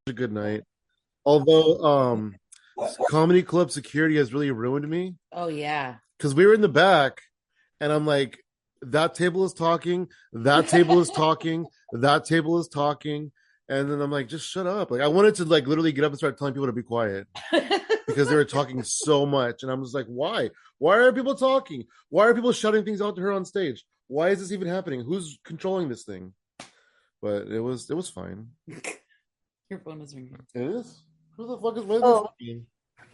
a good night. Although comedy club security has really ruined me Oh yeah. because we were in the back and I'm like, that table is talking, that table is talking, that table is talking. And then I'm like, just shut up. Like I wanted to like literally get up and start telling people to be quiet because they were talking so much. And I was like, why? Why are people talking? Why are people shouting things out to her on stage? Why is this even happening? Who's controlling this thing? But it was fine. Your phone is ringing. It is. Who the fuck is my Oh, phone?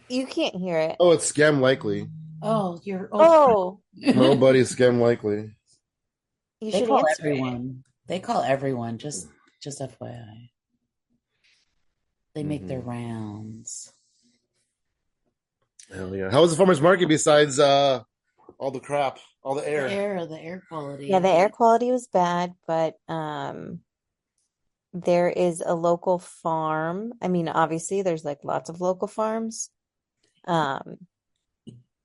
you can't hear it. Oh, it's scam likely. Oh, you're Oh, Nobody scam likely. you They should call answer it. everyone. They call everyone. Just FYI. They make their Mm-hmm. rounds. Hell yeah! How was the farmers market besides all the crap, all the air? The air Yeah, quality. the air quality was bad, but there is a local farm. I mean, obviously there's like lots of local farms. Um,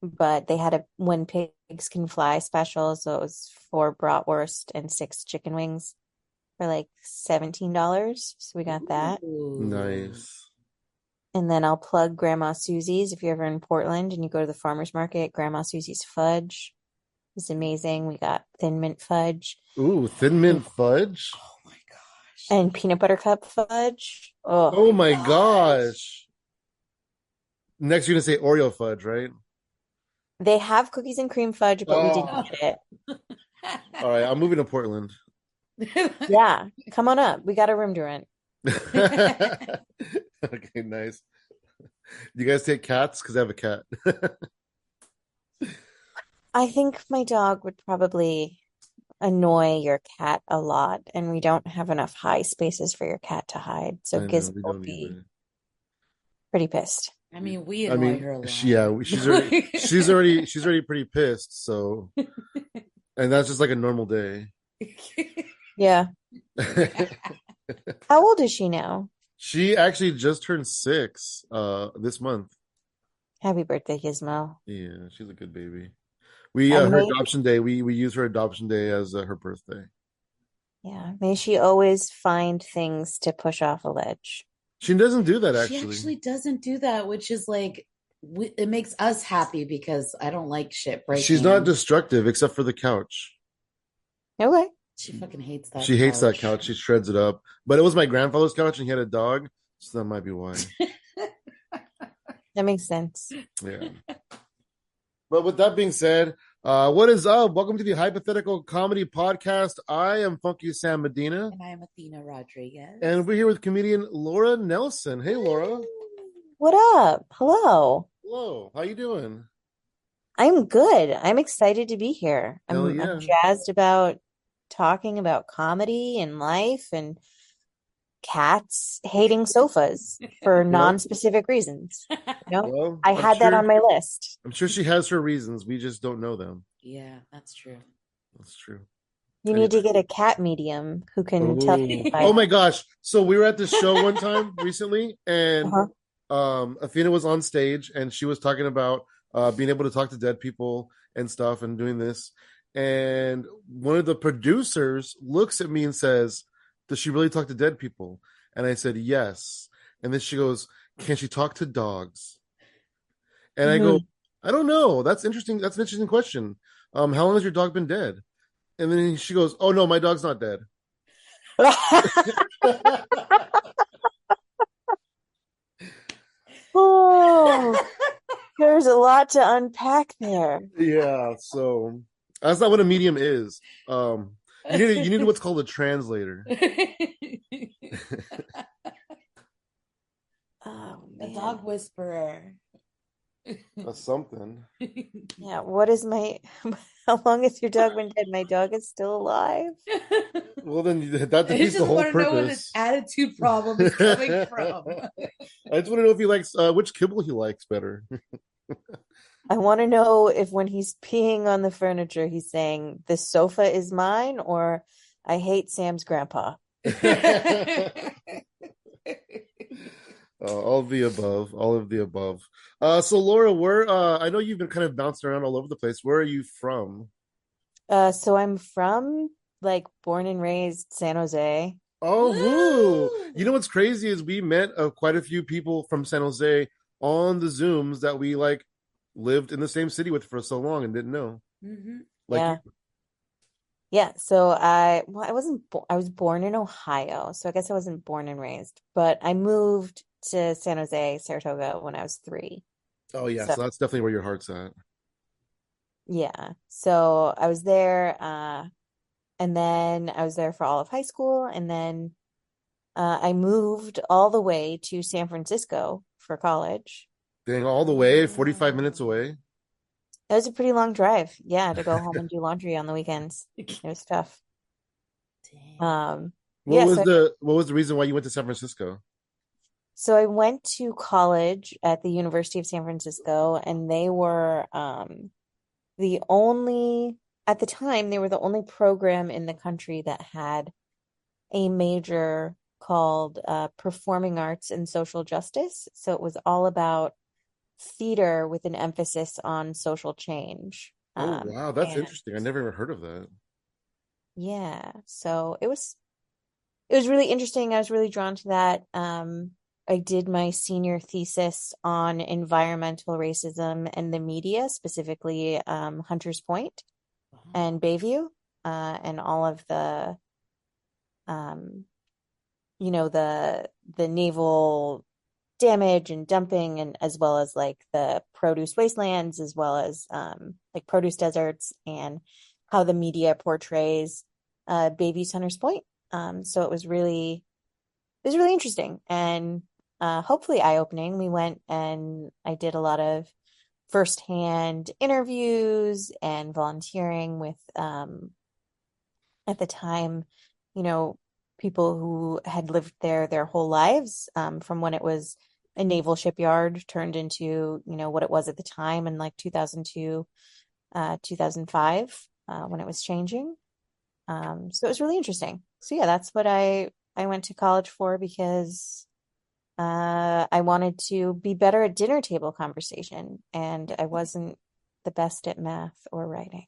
but they had a when pigs can fly special, so it was 4 bratwurst and 6 chicken wings for like $17. So we got that. Ooh. Nice. And then I'll plug Grandma Susie's if you're ever in Portland and you go to the farmers market. Grandma Susie's fudge is amazing. We got thin mint fudge Ooh, thin mint fudge. Oh my gosh. and peanut butter cup fudge. Oh, Oh my gosh. Next, you're gonna say Oreo fudge, right? they have cookies and cream fudge, but we didn't Oh, get it. all right. I'm moving to Portland. Yeah, come on up. We got a room to rent. Okay, nice. Do you guys take cats? Because I have a cat. I think my dog would probably annoy your cat a lot, and we don't have enough high spaces for your cat to hide. So I know Gizmo we will don't be either. pretty pissed. I mean, we I annoy mean, her a she, lot. yeah, she's already pretty pissed. So, and that's just like a normal day. Yeah. How old is she now? She actually just turned 6 this month. Happy birthday, Gizmo. Yeah, she's a good baby. We And her may, adoption day, we use her adoption day as her birthday. yeah, may she always find things to push off a ledge. She doesn't do that She actually. actually doesn't do that, which is like, it makes us happy because I don't like shit She's not breaking. destructive except for the couch. Okay, She fucking hates that She hates that couch. couch. She shreds it up. But it was my grandfather's couch and he had a dog, so that might be why. that makes sense. Yeah. But with that being said, what is up? Welcome to the Hypothetical Comedy Podcast. I am Funky Sam Medina, And I am Athena Rodriguez. and we're here with comedian Laura Nelson. Hey, Laura. What up? Hello. Hello. How you doing? I'm good. I'm excited to be here. Hell I'm yeah. jazzed about talking about comedy and life and cats hating sofas for non-specific reasons. You know, Well, I had that on my list. I'm sure she has her reasons. We just don't know them. Yeah, that's true. That's true. You need to get a cat medium who can tell you if Oh I my gosh. So we were at this show one time recently, and uh-huh. Athena was on stage and she was talking about being able to talk to dead people and stuff and doing this. And one of the producers looks at me and says, does she really talk to dead people? And I said, yes. And then she goes, can she talk to dogs? And I go, Mhm. I don't know. That's interesting. That's an interesting question. How long has your dog been dead? And then she goes, oh no, my dog's not dead. Oh, there's a lot to unpack there. Yeah, so that's not what a medium is. You need what's called a translator. Oh A man. dog whisperer. That's something. Yeah, what is my how long has your dog been dead? My dog is still alive. Well, then that I defeats the just whole want to know what his purpose. attitude problem is coming from. I just want to know if he likes which kibble he likes better. I want to know if when he's peeing on the furniture, he's saying, "The sofa is mine," or "I hate Sam's grandpa." All of the above. All of the above. So Laura, where I know you've been kind of bouncing around all over the place. Where are you from? So I'm from like born and raised San Jose. Oh, woo! You know Woo! what's crazy is we met quite a few people from San Jose on the Zooms that we like lived in the same city with for so long and didn't know. Hmm. Like you. Yeah. Yeah, so I wasn't I was born in Ohio, so I guess I wasn't born and raised, but I moved to San Jose, Saratoga when I was 3. Oh yeah, So so that's definitely where your heart's at. yeah, so I was there, and then I was there for all of high school, and then I moved all the way to San Francisco for college. Dang, all the way, 45 minutes Oh. away. It was a pretty long drive, yeah, to go home and do laundry on the weekends. It was tough. Dang. Um, yeah, What was the reason why you went to San Francisco? so I went to college at the University of San Francisco, and they were the only, at the time, they were the only program in the country that had a major called Performing Arts and Social Justice. So it was all about theater with an emphasis on social change. Oh wow, that's And interesting. I never even heard of that. Yeah, so it was really interesting. I was really drawn to that. I did my senior thesis on environmental racism and the media, specifically Hunters Point and Bayview, and all of the um, the naval damage and dumping, and as well as like the produce wastelands, as well as like produce deserts, and how the media portrays Bayview's Hunters Point. So it was really interesting and hopefully eye-opening. We went and I did a lot of firsthand interviews and volunteering with at the time, you know, people who had lived there their whole lives, from when it was a naval shipyard turned into, what it was at the time in like 2002, 2005, when it was changing. So it was really interesting. So yeah, that's what I went to college for, because I wanted to be better at dinner table conversation, and I wasn't the best at math or writing.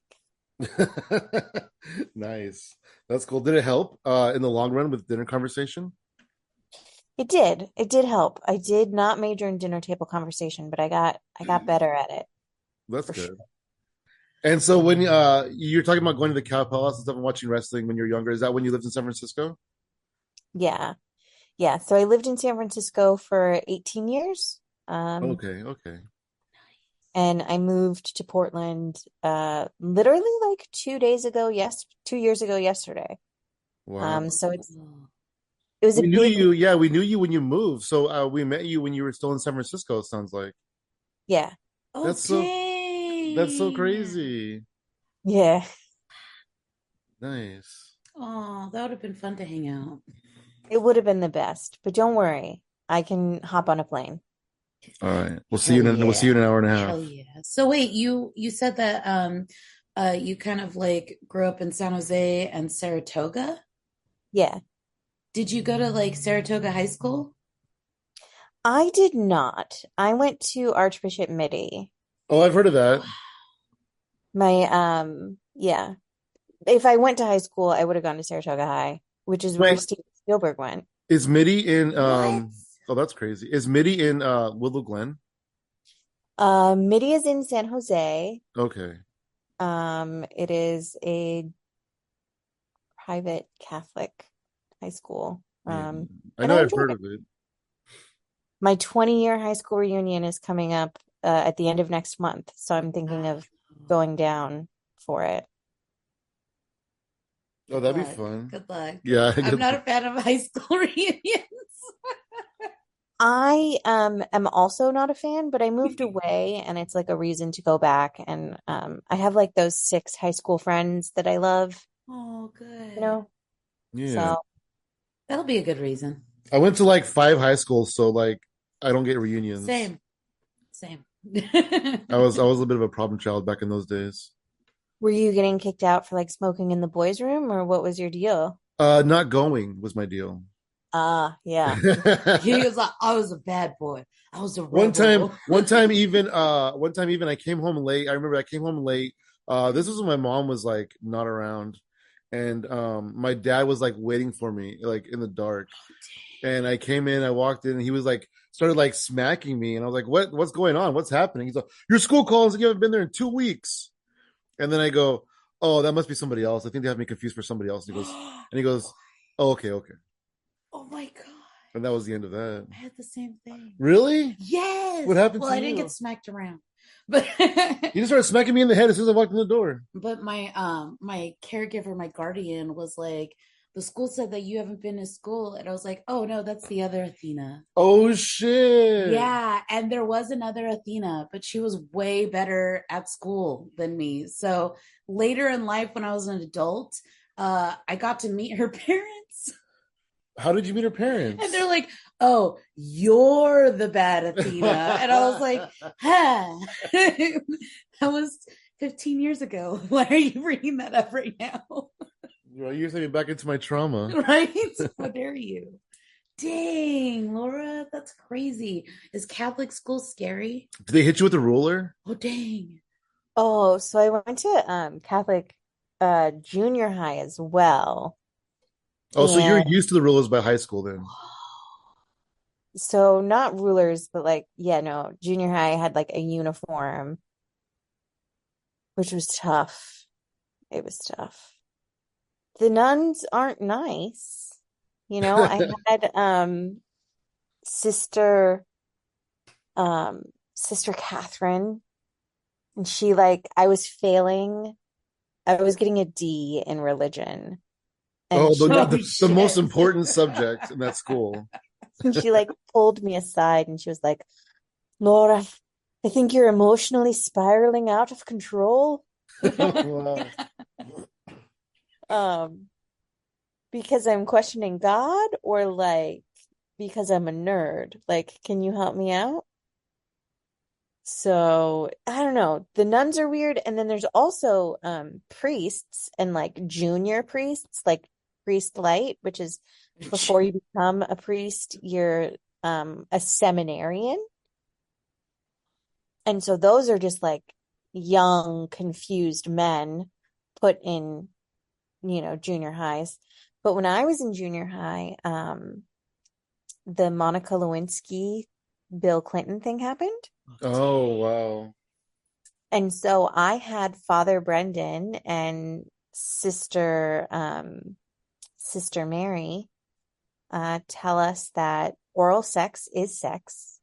Nice. That's cool. Did it help in the long run with dinner conversation? It did. It did help. I did not major in dinner table conversation, but I got better at it That's for sure. good. And so when you're talking about going to the Cow Palace and stuff and watching wrestling when you're younger, is that when you lived in San Francisco? Yeah. Yeah. So I lived in San Francisco for 18 years. Um, Okay, okay. and I moved to Portland literally like 2 days ago, 2 years ago yesterday. Wow. So Oh. it was a We knew big, you, yeah, we knew you when you moved. So we met you when you were still in San Francisco, it sounds like. yeah. Oh, That's so that's so dang. crazy. Yeah. Nice. Oh, that would have been fun to hang out. It would have been the best, but don't worry. I can hop on a plane. All right. Hell We'll see you yeah. in an hour and a half. Hell yeah. So wait, you said that you kind of like grew up in San Jose and Saratoga? Yeah. Did you go to like Saratoga High School? I did not. I went to Archbishop Mitty. Oh, I've heard of that. Yeah. If I went to high school, I would have gone to Saratoga High, which is where Wait, Steven Spielberg went. is Midi in What? oh that's crazy. Is Midi in Willow Glen? Mitty is in San Jose. Okay. It is a private Catholic high school. Yeah. I And know I I've enjoyed heard it. of it. My 20-year high school reunion is coming up at the end of next month, so I'm thinking Wow. of going down for it. Oh, Good that'd be luck. fun. Good luck. Yeah, I'm good not a luck. fan of high school reunions. I am also not a fan, but I moved away and it's like a reason to go back. And I have like those 6 high school friends that I love, Oh, you good. know. Yeah. So That'll be a good reason. I went to like 5 high schools, so like I don't get reunions. Same. Same. I was a bit of a problem child back in those days. were you getting kicked out for like smoking in the boys' room, or what was your deal? Not going was my deal. Ah, yeah. He was like, I was a bad boy. I was a one time rebel. one time even one time even I came home late. I remember I came home late. This was when my mom was like not around. and my dad was like waiting for me like in the dark, and I came in, I walked in, and he was like started like smacking me, and I was like, what's going on, what's happening? He's like, your school calls, you haven't been there in 2 weeks. And then I go, oh, that must be somebody else, I think they have me confused for somebody else. And he goes, oh, okay, okay. Oh my God. And that was the end of that. I had the same thing. Really? Yes. What happened Well, to I didn't you? get smacked around. But He just started smacking me in the head as soon as I walked in the door. but my caregiver, my guardian was like, the school said that you haven't been to school. And I was like, oh no, that's the other Athena. Oh shit. Yeah, and there was another Athena, but she was way better at school than me. So later in life, when I was an adult, I got to meet her parents. How did you meet her parents? And they're like, oh, you're the bad Athena. And I was like, huh. That was 15 years ago. Why are you bringing that up right now? You're sending me back into my trauma. Right? How dare you? Dang, Laura, that's crazy. Is Catholic school scary? Did they hit you with a ruler? Oh, dang. Oh, so I went to Catholic junior high as well. Oh, so you're And used to the rulers by high school then. so not rulers, but like, yeah, no, junior high had like a uniform, which was tough. It was tough. The nuns aren't nice. I had sister sister Catherine, and she like I was failing. I was getting a D in religion, and Oh, she the most important subject in that school. and she like pulled me aside and she was like, Laura, I think you're emotionally spiraling out of control. Wow. Because I'm questioning God, or like because I'm a nerd. Like, can you help me out? So I don't know. The nuns are weird, and then there's also priests and like junior priests, like priest light, which is before you become a priest, you're a seminarian. And so those are just like young, confused men put in, junior highs. But when I was in junior high, the Monica Lewinsky, Bill Clinton thing happened. Oh, wow. And so I had Father Brendan and Sister Mary tell us that oral sex is sex,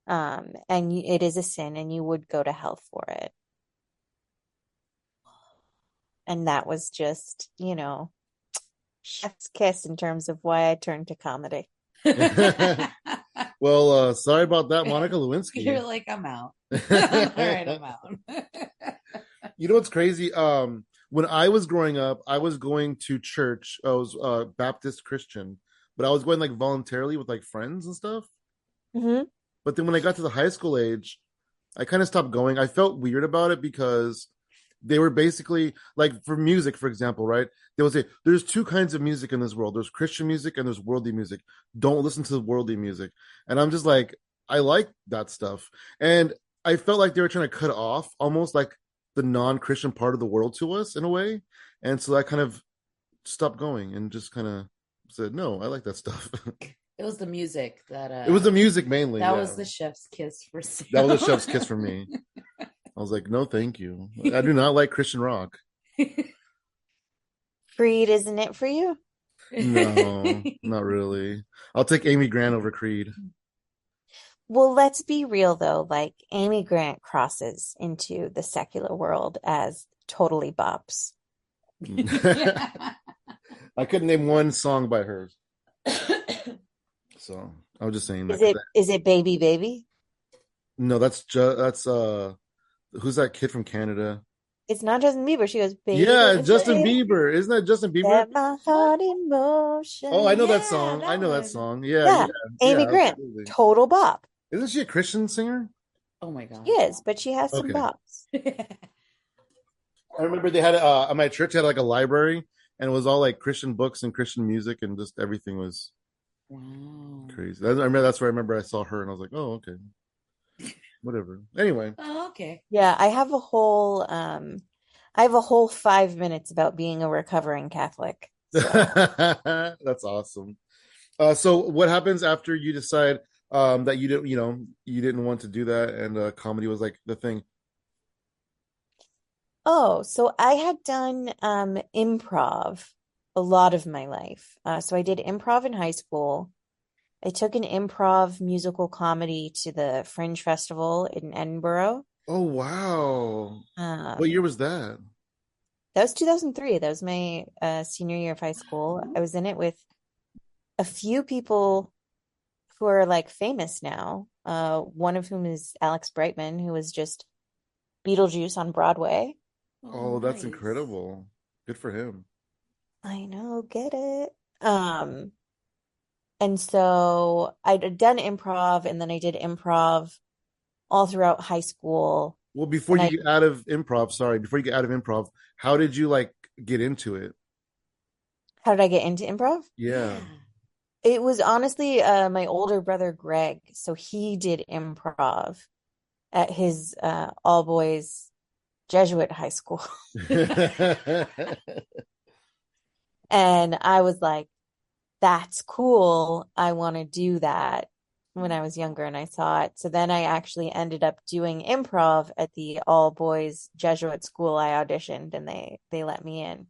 and it is a sin, and you would go to hell for it. And that was just, chef's kiss in terms of why I turned to comedy. Well, sorry about that, Monica Lewinsky. You're like, I'm out. All right, I'm out. You know what's crazy? When I was growing up, I was going to church. I was Baptist Christian, but I was going like voluntarily with like friends and stuff. Mm-hmm. But then when I got to the high school age, I kind of stopped going. I felt weird about it because they were basically like, for music, for example, right? They would say there's two kinds of music in this world. There's Christian music and there's worldly music. Don't listen to the worldly music. And I'm just like, I like that stuff. And I felt like they were trying to cut off almost like the non-Christian part of the world to us in a way. And so I kind of stopped going and just kind of said, no, I like that stuff. It was the music that It was the music mainly. that yeah. was the chef's kiss for Sam. That was a chef's kiss for me. I was like, no, thank you. I do not like Christian rock. Creed, isn't it for you? No, not really. I'll take Amy Grant over Creed. Well, let's be real though. Like Amy Grant crosses into the secular world as totally bops. I couldn't name one song by her. So I was just saying that. Is it Baby Baby? No, that's who's that kid from Canada? It's not Justin Bieber. She goes, baby, Yeah, baby, Justin baby, Bieber. Isn't that Justin Bieber? set my heart in motion. Oh, I know that Yeah, song. I that know that one. song. Yeah, Yeah, Amy yeah, Grant, absolutely. total bop. Isn't she a Christian singer? Oh my god. She is, but she has some Okay. bops. I remember they had at my church had like a library, and it was all like Christian books and Christian music, and just everything was Wow. crazy. I remember that's where I remember I saw her, and I was like, oh, okay, whatever. Anyway, Oh, okay. Yeah, I have a whole I have a whole 5 minutes about being a recovering Catholic. So, That's awesome. So what happens after you decide that you didn't want to do that and comedy was like the thing? so I had done improv a lot of my life. So I did improv in high school. I took an improv musical comedy to the Fringe Festival in Edinburgh. Oh wow. What year Um, was that? that was 2003. That was my senior year of high school. I was in it with a few people who are like famous now. One of whom is Alex Brightman, who was just Beetlejuice on Broadway. Oh, Oh, that's nice. incredible. Good for him. I know, get it. And so I'd done improv and then I did improv all throughout high school. Well, before And you I, get out of improv, sorry, before you get out of improv, how did you like get into it? how did I get into improv? Yeah. It was honestly my older brother Greg. So he did improv at his all boys Jesuit high school. And I was like, that's cool. I want to do that when I was younger and I saw it. So then I actually ended up doing improv at the all boys Jesuit school. I auditioned and they let me in.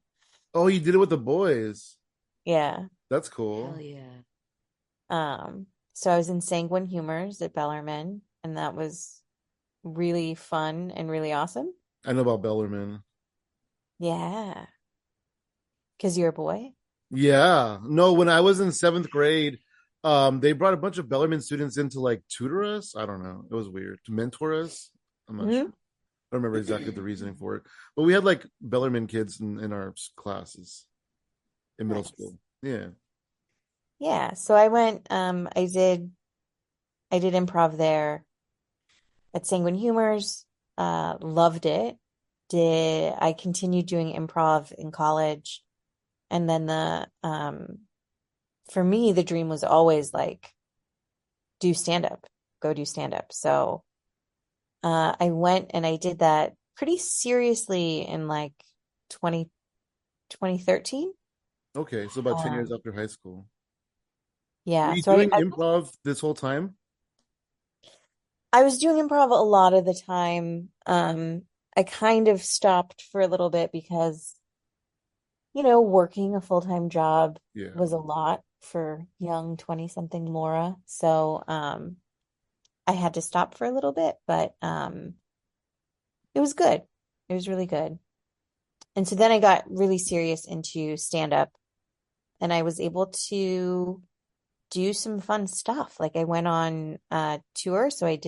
Oh, you did it with the boys. Yeah. That's Hell cool. yeah. So I was in Sanguine Humors at Bellarmine, and that was really fun and really awesome. I know about Bellarmine. Yeah. Because you're a boy. Yeah. No, when I was in seventh grade, they brought a bunch of Bellarmine students in to like tutor us. I don't know. It was weird. To mentor us. I'm not sure. Hmm. I don't remember exactly the reasoning for it. But we had like Bellarmine kids in our classes in middle Nice. school. Yeah. Yeah. So I did improv there at Sanguine Humors. Loved it. Did I continued doing improv in college, and then the for me the dream was always like do stand up, go do stand up. So I went and I did that pretty seriously in like 20 2013. Okay. So about 10 years Um, after high school. Were yeah, you so I, doing I improv this whole time? I was doing improv a lot of the time. I kind of stopped for a little bit because working a full-time job Yeah. was a lot for young 20-something Laura. So, I had to stop for a little bit, but it was good. It was really good. And so then I got really serious into stand-up and I was able to do some fun stuff. Like I went on a tour, so I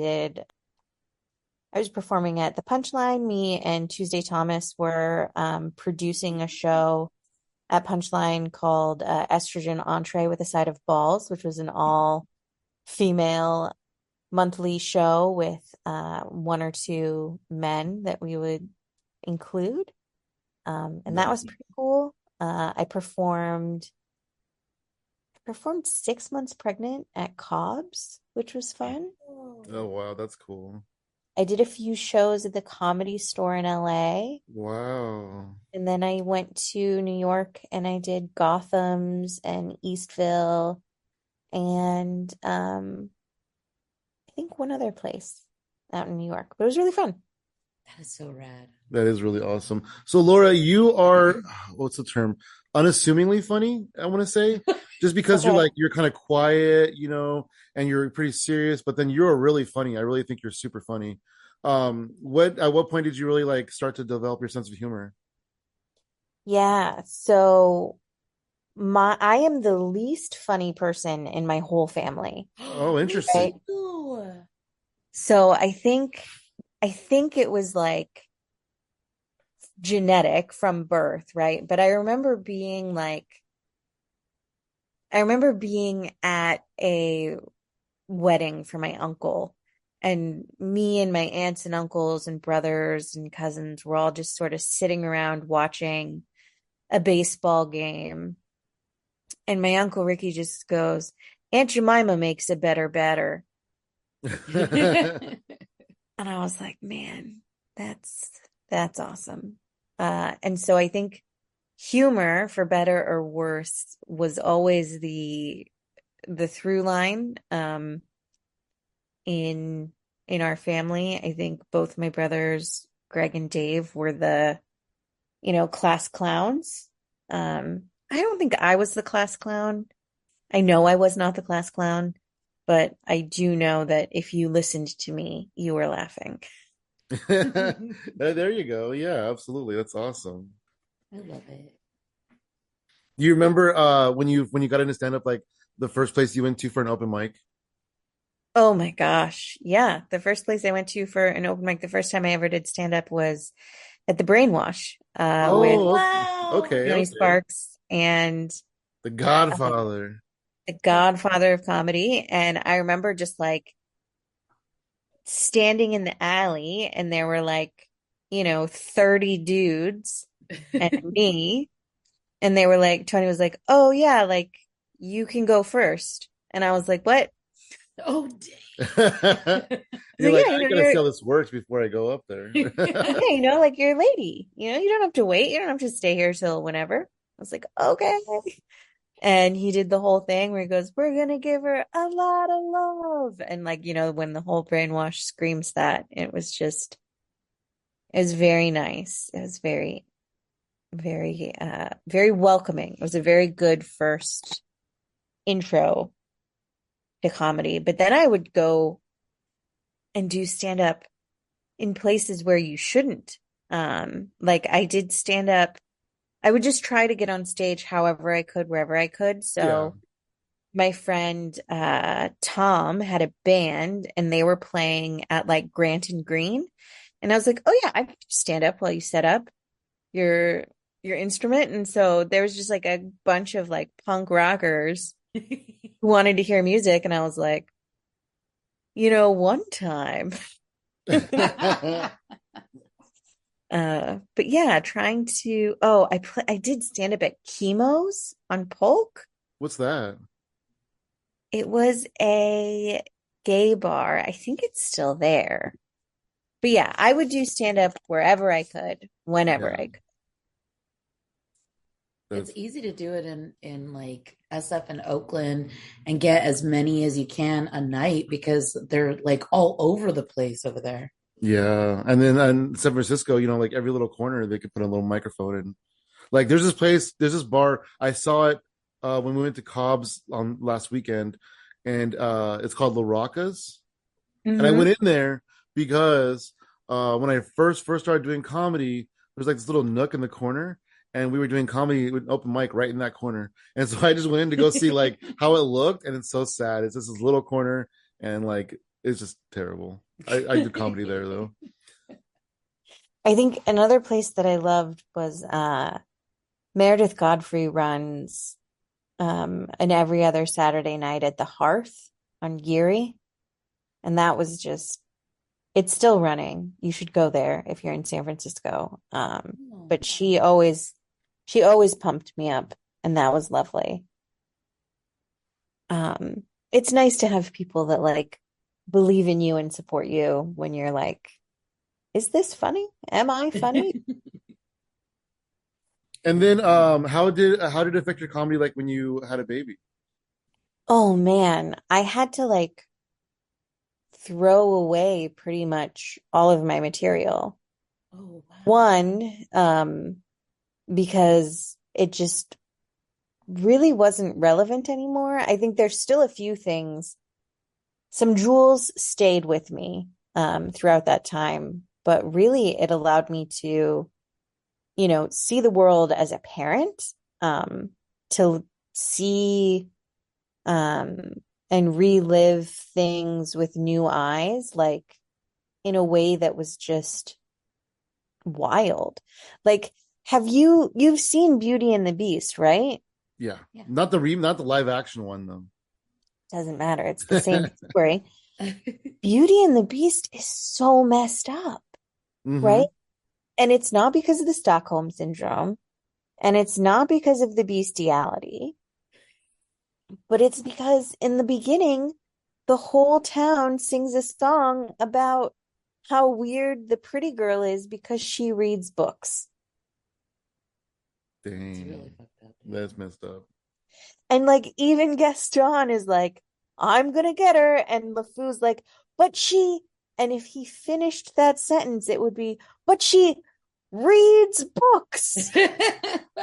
was performing at the Punchline. Me and Tuesday Thomas were producing a show at Punchline called Estrogen Entree with a Side of Balls, which was an all female monthly show with one or two men that we would include. And that was Nice. pretty cool. I performed 6 months pregnant at Cobb's, which was fun. Oh Oh. wow, that's cool. I did a few shows at the Comedy Store in LA. Wow. And then I went to New York and I did Gotham's and Eastville and I think one other place out in New York. But it was really fun. That is so rad. That is really awesome. So Laura, you are what's the term? Unassumingly funny, I want to say. Just because Okay. you're kind of quiet, and you're pretty serious, but then you're really funny. I really think you're super funny. What at what point did you really like start to develop your sense of humor? Yeah. So I am the least funny person in my whole family, Oh, Me right? interesting. too. So I think it was like genetic from birth, right? But I remember being at a wedding for my uncle, and me and my aunts and uncles and brothers and cousins were all just sort of sitting around watching a baseball game. And my uncle Ricky just goes, Aunt Jemima makes a better batter. And I was like, man, that's that's awesome. And so I think humor, for better or worse, was always the through line in our family. I think both my brothers, Greg and Dave, were the, class clowns. I don't think I was the class clown. I know I was not the class clown, but I do know that if you listened to me, you were laughing. There you go. Yeah, absolutely. That's awesome. I love it. Do you remember when you got into stand up, like the first place you went to for an open mic? Oh my gosh. Yeah. The first place I went to for an open mic, the first time I ever did stand up was at the Brainwash with Oh, Wow. okay, Tony okay. Sparks and The uh, Godfather. the godfather of comedy. And I remember just like standing in the alley and there were like, 30 dudes and me. And they were like, Tony was like, oh yeah, like you can go first. And I was like, what? Oh, He's like, You're like, yeah, I gotta see how this works before I go up there. dang. yeah, like you're a lady. You don't have to wait. You don't have to stay here till whenever. I was like, okay. And he did the whole thing where he goes, we're gonna give her a lot of love. And like, when the whole brainwash screams that, it was very nice. It was very, very, very welcoming. It was a very good first intro to comedy. But then I would go and do stand up in places where you shouldn't. Like I did stand up. I would just try to get on stage however I could, wherever I could. Yeah. So my friend Tom had a band and they were playing at like Grant and Green. And I was like, oh yeah, I could stand up while you set up your your instrument. And so there was just like a bunch of like punk rockers who wanted to hear music. And I was like, one time. But yeah, trying to, I did stand up at Chemo's on Polk. What's that? It was a gay bar. I think it's still there. But yeah, I would do stand up wherever I could, whenever Yeah. I could. It's That's easy to do it in like SF in Oakland and get as many as you can a night because they're like all over the place over there. yeah. And then in San Francisco, like every little corner they could put a little microphone in. Like there's this bar. I saw it when we went to Cobb's on last weekend, and it's called La Rocca's. And I Hmm. went in there because when I first started doing comedy, there's like this little nook in the corner, and we were doing comedy with an open mic right in that corner. And so I just went in to go see like how it looked, and it's so sad. It's just this little corner, and like it's just terrible. I do comedy there though. I think another place that I loved was Meredith Godfrey runs an every other Saturday night at the Hearth on Geary. And that was just it's still running. You should go there if you're in San Francisco. Oh, But she always pumped me up, and that was lovely. It's nice to have people that like believe in you and support you when you're like, is this funny? Am I funny? And then how did it affect your comedy like when you had a baby? Oh man, I had to like throw away pretty much all of my material. oh wow. One, because it just really wasn't relevant anymore. I think there's still a few things. Some jewels stayed with me throughout that time, but really it allowed me to, see the world as a parent, to see um, and relive things with new eyes, like in a way that was just wild. Like, you've seen Beauty and the Beast, right? Yeah, Yeah. not the live action one though. Doesn't matter. It's the same story. Beauty and the Beast is so messed up, Hmm. right? And it's not because of the Stockholm syndrome, and it's not because of the bestiality, but it's because in the beginning, the whole town sings a song about how weird the pretty girl is because she reads books. It's really Dang, fucked up. that's messed up. And like even Gaston is like, I'm gonna get her, and LeFou's like, but she, and if he finished that sentence, it would be, but she reads books.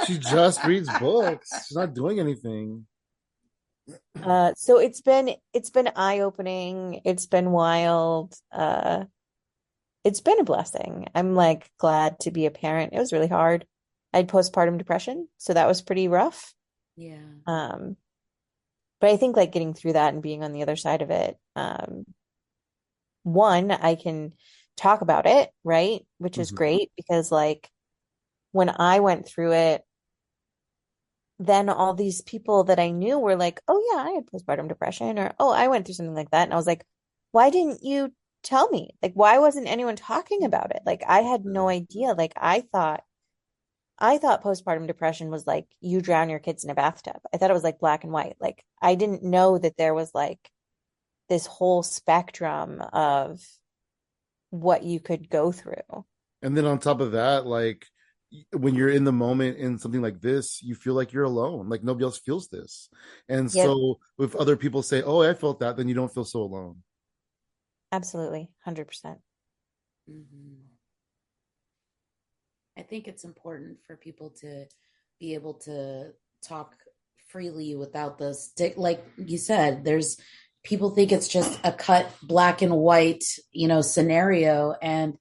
She just reads books. She's not doing anything. So it's been eye-opening. It's been wild. It's been a blessing. I'm like glad to be a parent. It was really hard. I had postpartum depression, so that was pretty rough. Yeah. Um, but I think like getting through that and being on the other side of it, one, I can talk about it, right? Which is Mhm. great because like when I went through it, then all these people that I knew were like, "Oh yeah, I had postpartum depression," or "Oh, I went through something like that." And I was like, "Why didn't you tell me? Like, why wasn't anyone talking about it?" Like, I had no idea. Like, I thought postpartum depression was like you drown your kids in a bathtub. I thought it was like black and white. Like, I didn't know that there was like this whole spectrum of what you could go through. And then on top of that, like when you're in the moment in something like this, you feel like you're alone. Like nobody else feels this. And Yep, so if other people say, "Oh, I felt that," then you don't feel so alone. absolutely, 100%. Mhm. I think it's important for people to be able to talk freely without the stick. Like you said, there's people think it's just a cut black and white, scenario. And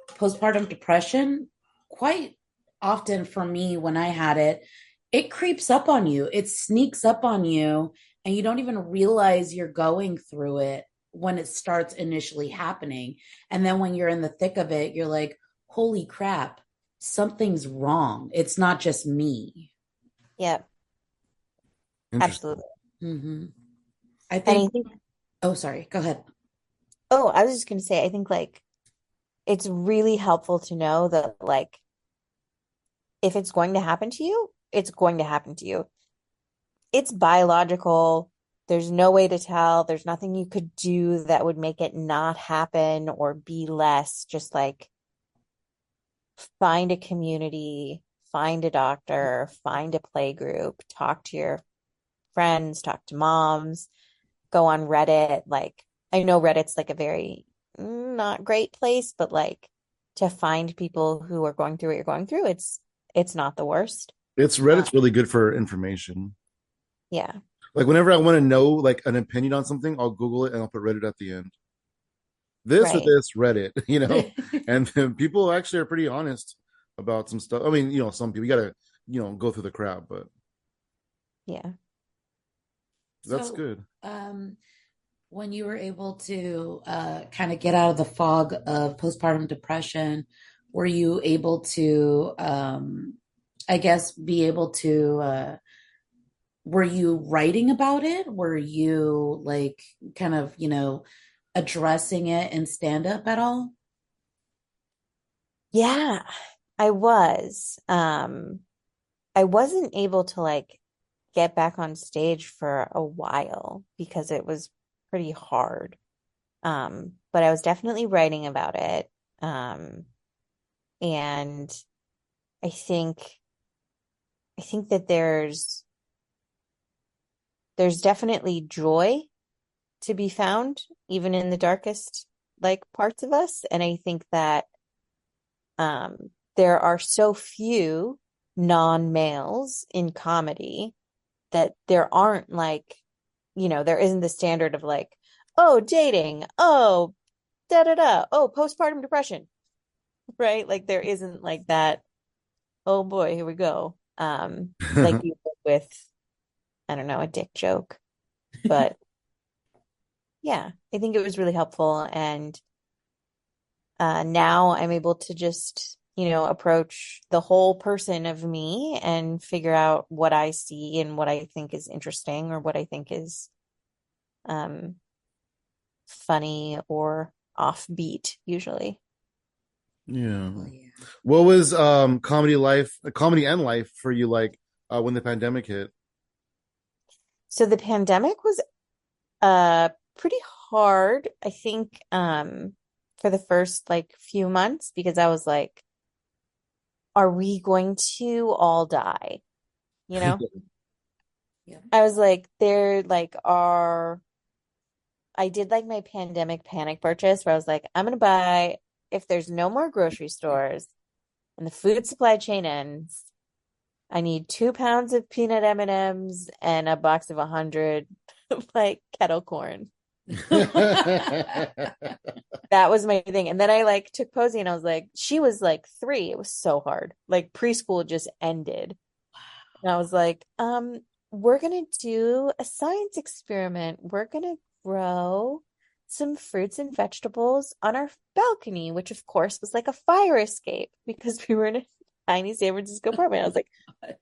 postpartum depression, quite often for me, when I had it, it creeps up on you, it sneaks up on you, and you don't even realize you're going through it when it starts initially happening. And then when you're in the thick of it, you're like, holy crap, something's wrong. It's not just me. Yep, Interesting. absolutely. Mm-hmm. I And think, I think, oh, sorry, go ahead. oh, I was just going to say, I think like it's really helpful to know that like if it's going to happen to you, it's going to happen to you. It's biological. There's no way to tell. There's nothing you could do that would make it not happen or be less. Just like find a community, find a doctor, find a play group, talk to your friends, talk to moms, go on Reddit. Like, I know Reddit's like a very not great place, but like to find people who are going through what you're going through, it's not the worst. It's Uh, Reddit's really good for information. yeah, Like whenever I want to know like an opinion on something, I'll Google it and I'll put Reddit at the end. This or right. this, Reddit, And then people actually are pretty honest about some stuff. I mean, some people you gotta, go through the crowd, but Yeah. that's So, good. when you were able to kind of get out of the fog of postpartum depression, were you able to, I guess, be able to, were you writing about it? Were you like kind of, addressing it in stand up at all? Yeah, I was. I wasn't able to like get back on stage for a while because it was pretty hard. But I was definitely writing about it. And I think I think that there's definitely joy to be found even in the darkest like parts of us. And I think that there are so few non-males in comedy that there aren't like, there isn't the standard of like, oh, dating, oh, da da da, oh, postpartum depression, right? Like there isn't like that, oh boy, here we go. Like you would with, I don't know, a dick joke. But yeah, I think it was really helpful. And now I'm able to just, approach the whole person of me and figure out what I see and what I think is interesting or what I think is um, funny or offbeat, usually. Yeah. Oh, yeah. What was comedy and life for you like when the pandemic hit? So the pandemic was pretty hard, I think, for the first like few months because I was like, are we going to all die? You know? Yeah. I was like, they're like, are I did like my pandemic panic purchase where I was like, I'm gonna buy if there's no more grocery stores and the food supply chain ends, I need 2 pounds of peanut M&Ms and a box of 100 like kettle corn. That was my thing. And then I like took Posey and I was like, she was like 3. It was so hard. Like preschool just ended. And I was like, we're gonna do a science experiment. We're gonna grow some fruits and vegetables on our balcony, which of course was like a fire escape because we were in a tiny San Francisco apartment. I was like,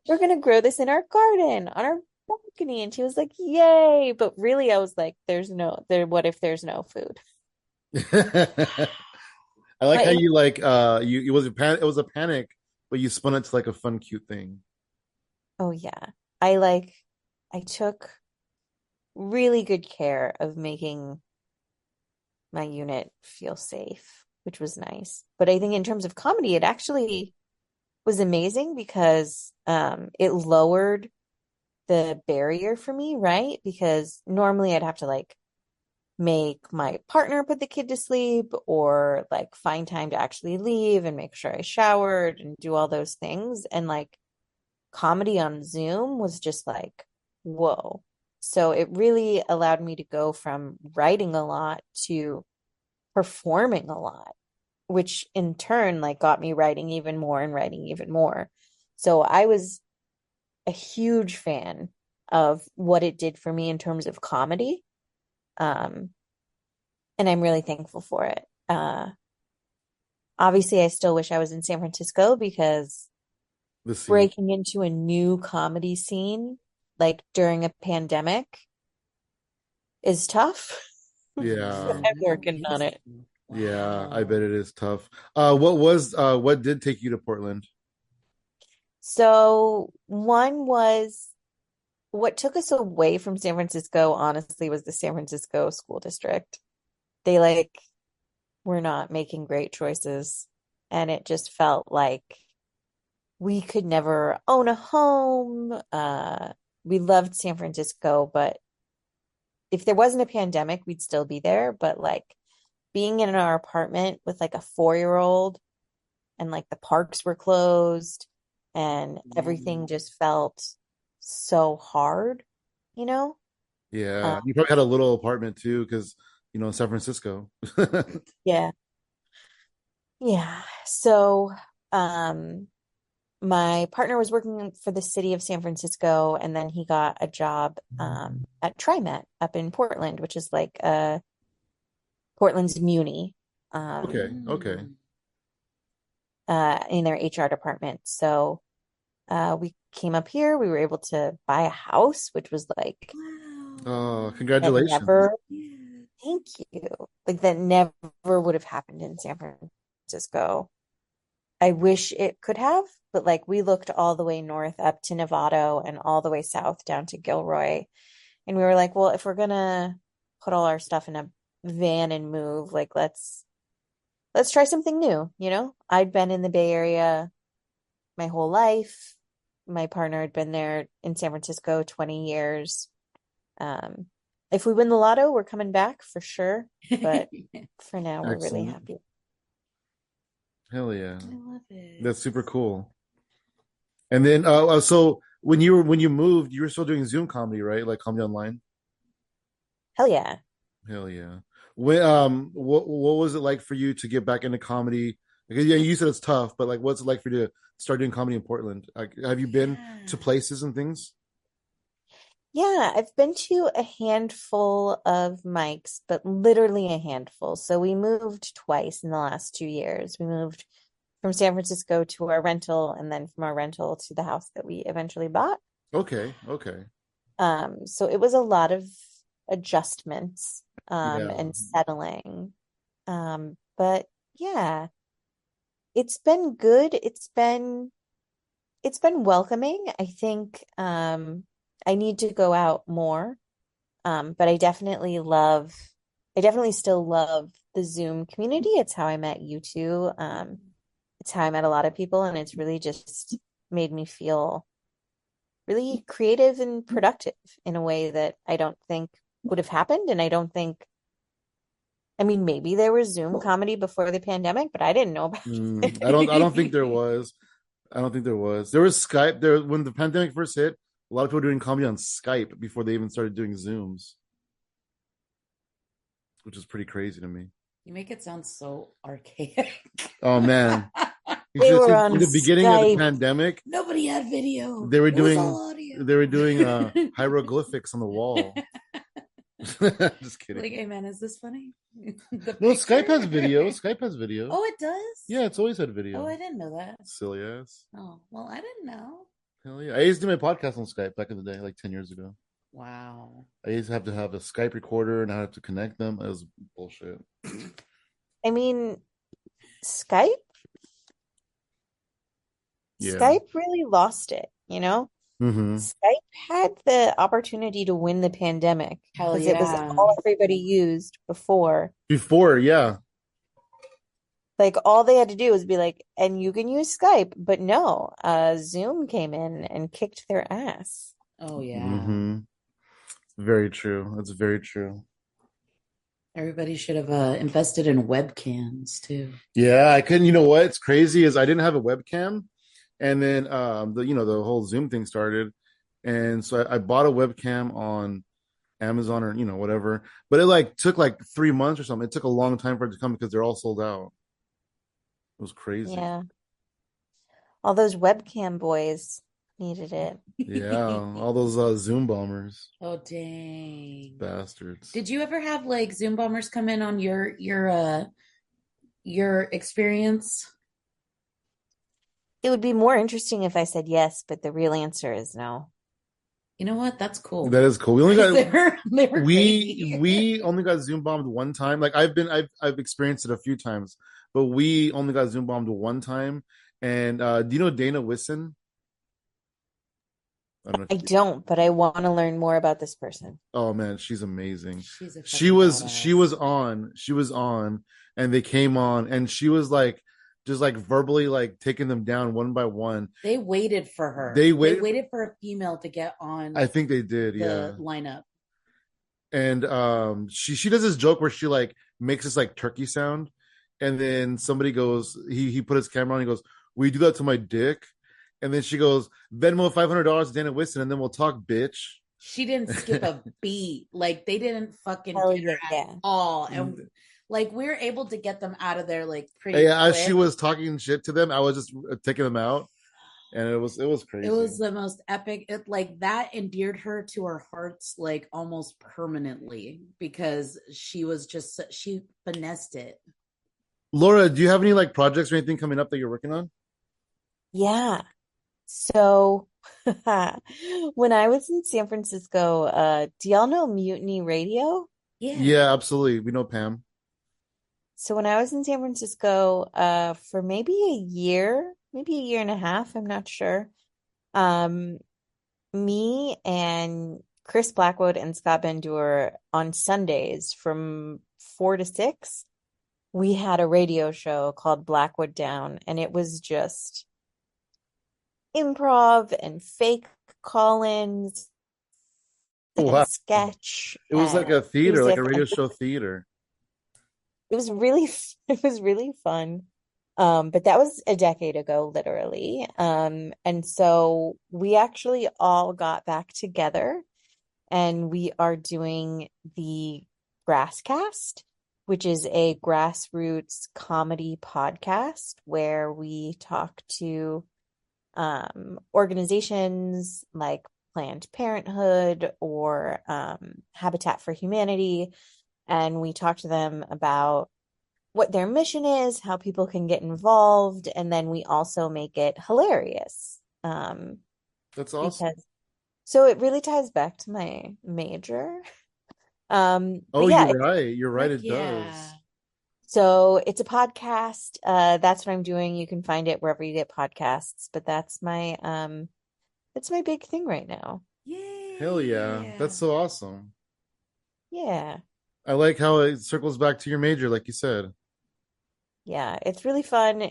we're gonna grow this in our garden on our balcony. And she was like, yay. But really, I was like, there's no there, what if there's no food? I like how But you like you it was a panic, but you spun it to like a fun, cute thing. oh yeah. I like I took really good care of making my unit feel safe, which was nice. But I think in terms of comedy, it actually was amazing because it lowered the barrier for me, right? Because normally I'd have to like make my partner put the kid to sleep or like find time to actually leave and make sure I showered and do all those things. And like comedy on Zoom was just like, whoa. So it really allowed me to go from writing a lot to performing a lot, which in turn like got me writing even more and writing even more. So I was a huge fan of what it did for me in terms of comedy. Um, and I'm really thankful for it. Obviously, I still wish I was in San Francisco because The scene. breaking into a new comedy scene like during a pandemic is tough. Yeah. I'm working on it. Yeah, I Wow. bet it is tough. What did take you to Portland? So one was what took us away from San Francisco, honestly, was the San Francisco school district. They like were not making great choices, and it just felt like we could never own a home. We loved San Francisco, but if there wasn't a pandemic, we'd still be there. But like being in our apartment with like a 4-year-old and like the parks were closed and everything just felt so hard, you know? Uh, Yeah, you probably had a little apartment too, because San Francisco. yeah. Yeah. So, um, my partner was working for the city of San Francisco, and then he got a job at TriMet up in Portland, which is like Portland's Muni, Okay, okay. in their HR department. So we came up here. We were able to buy a house, which was like Oh, that congratulations. never, thank you, like that never would have happened in San Francisco. I wish it could have, but like we looked all the way north up to Novato and all the way south down to Gilroy. And we were like, well, if we're gonna put all our stuff in a van and move, like let's try something new, you know? I'd been in the Bay Area my whole life. My partner had been there in San Francisco 20 years. Um, if we win the lotto, we're coming back for sure. But for now, we're really Excellent. happy. Hell yeah. I love it. That's super cool. And then so when you moved, you were still doing Zoom comedy, right? Like comedy online? Hell yeah. Hell yeah. What was it like for you to get back into comedy? Because yeah, you said it's tough, but like what's it like for you to start doing comedy in Portland? Like have you been to Yeah. places and things? Yeah, I've been to a handful of mics, but literally a handful. So we moved twice in the last 2 years. We moved from San Francisco to our rental and then from our rental to the house that we eventually bought. Okay, okay. So it was a lot of adjustments Yeah. and settling. But yeah, it's been good. It's been welcoming. I think I need to go out more. But I definitely still love the Zoom community. It's how I met you two. time at a lot of people, and it's really just made me feel really creative and productive in a way that I don't think would have happened. And I don't think, I mean, maybe there was Zoom comedy before the pandemic, but I didn't know about I don't think there it. was. I don't think there was. There was Skype there when the pandemic first hit. A lot of people were doing comedy on Skype before they even started doing Zooms, which is pretty crazy to me. You make it sound so archaic. Oh man, you They should were see on in the beginning of the Skype. pandemic, Nobody had video. they were It was doing all audio. they were doing hieroglyphics on the wall. Just kidding. Like, hey man, is this funny? The No, picture? Skype has video. Skype has video. Oh, it does? Yeah, it's always had video. Oh, I didn't know that. Silly ass. Oh, well, I didn't know. Hell yeah. I used to do my podcast on Skype back in the day, like 10 years ago. Wow. I used to have a Skype recorder and I had to connect them. It was bullshit. I mean, Skype, Yeah. Skype really lost it, you know? Mm-hmm. Skype had the opportunity to win the pandemic Hell because it was yeah. all everybody used before. Before, yeah. Like all they had to do was be like, and you can use Skype, but no, Zoom came in and kicked their ass. Oh yeah. Mm-hmm. Very true. That's very true. Everybody should have invested in webcams too. Yeah, I couldn't. You know what's crazy is I didn't have a webcam, and then the whole Zoom thing started, and so I bought a webcam on Amazon or whatever, but it like took like 3 months or something. It took a long time for it to come because they're all sold out. It was crazy. Yeah. All those webcam boys needed it. Yeah, all those Zoom bombers, Oh dang. bastards. Did you ever have like Zoom bombers come in on your experience? It would be more interesting if I said yes, but the real answer is no. You know what? That's cool. That is cool. We only got they were we crazy. we only got Zoom bombed one time. Like I've experienced it a few times, but we only got Zoom bombed one time. And do you know Dana Wisson? I don't know. I don't, but I want to learn more about this person. Oh man, she's amazing. She's a She fucking was badass. she was on, and they came on, and she was like just like verbally like taking them down one by one. They waited for her. They They waited- waited for a female to get on I think they did, the yeah. lineup. And she does this joke where she like makes this like turkey sound, and then somebody goes, he put his camera on, he goes, "Will you do that to my dick?" And then she goes, "Venmo $500 to Dana Wiston, and then we'll talk, bitch." She didn't skip a beat. Like they didn't fucking Hell get her yeah. at all. And like we were able to get them out of there like pretty Yeah, as quick. she was talking shit to them, I was just taking them out, and it was crazy. It was the most epic. It like that endeared her to our hearts like almost permanently because she finessed it. Laura, do you have any like projects or anything coming up that you're working on? Yeah. So when I was in San Francisco, do y'all know Mutiny Radio? Yeah, absolutely. We know Pam. So when I was in San Francisco, for maybe a year and a half, I'm not sure. Me and Chris Blackwood and Scott Bendur on Sundays from 4 to 6, we had a radio show called Blackwood Down, and it was just improv and fake call-ins and Wow. sketch. It was like and a theater, like a music, radio and show theater. it was really fun. But that was a decade ago, literally. And so we actually all got back together, and we are doing the Grasscast, which is a grassroots comedy podcast where we talk to organizations like Planned Parenthood or Habitat for Humanity, and we talk to them about what their mission is, how people can get involved, and then we also make it hilarious. That's awesome. So it really ties back to my major. Oh, But yeah, you're right. You're right. Heck It yeah. does. so it's a podcast. That's what I'm doing. You can find it wherever you get podcasts, but that's my big thing right now. Yay. Hell yeah. That's so awesome. Yeah. I like how it circles back to your major, like you said. Yeah, it's really fun.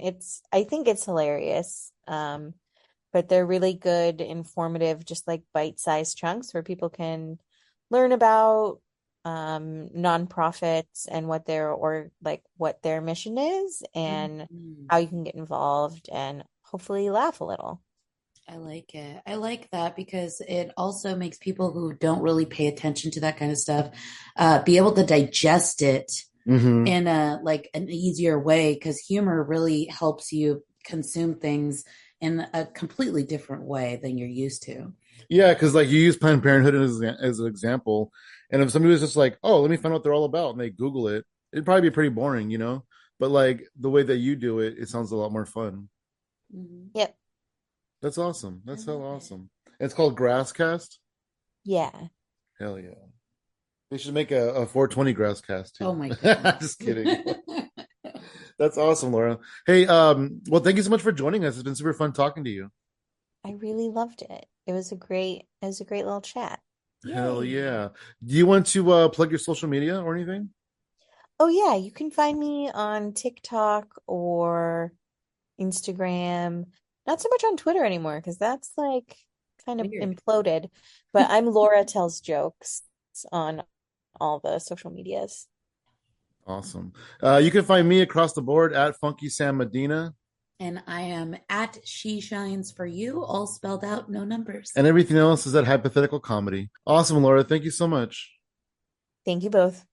I think it's hilarious. But they're really good, informative, just like bite-sized chunks where people can learn about nonprofits and what their or like what their mission is and Mhm. how you can get involved and hopefully laugh a little. I like it. I like that because it also makes people who don't really pay attention to that kind of stuff be able to digest it Mm-hmm. in a like an easier way because humor really helps you consume things in a completely different way than you're used to. Yeah, because like you use Planned Parenthood as an example, and if somebody was just like, "Oh, let me find out what they're all about," and they Google it, it'd probably be pretty boring, you know. But like the way that you do it, it sounds a lot more fun. Mhm. Yep. That's awesome. I That's so love it. awesome. It's called Grasscast. Yeah. Hell yeah. They should make a 420 Grasscast Oh too. my goodness. Just kidding. That's awesome, Laura. Hey, well, thank you so much for joining us. It's been super fun talking to you. I really loved it. It was a great little chat. Hell Yay. yeah. Do you want to plug your social media or anything? Oh yeah, you can find me on TikTok or Instagram. Not so much on Twitter anymore because that's like kind of Weird. imploded. But I'm Laura Tells Jokes on all the social medias. Awesome. You can find me across the board at Funky Sam Medina, And I am at She Shines for You, all spelled out, no numbers. and everything else is at Hypothetical Comedy. Awesome, Laura. Thank you so much. Thank you both.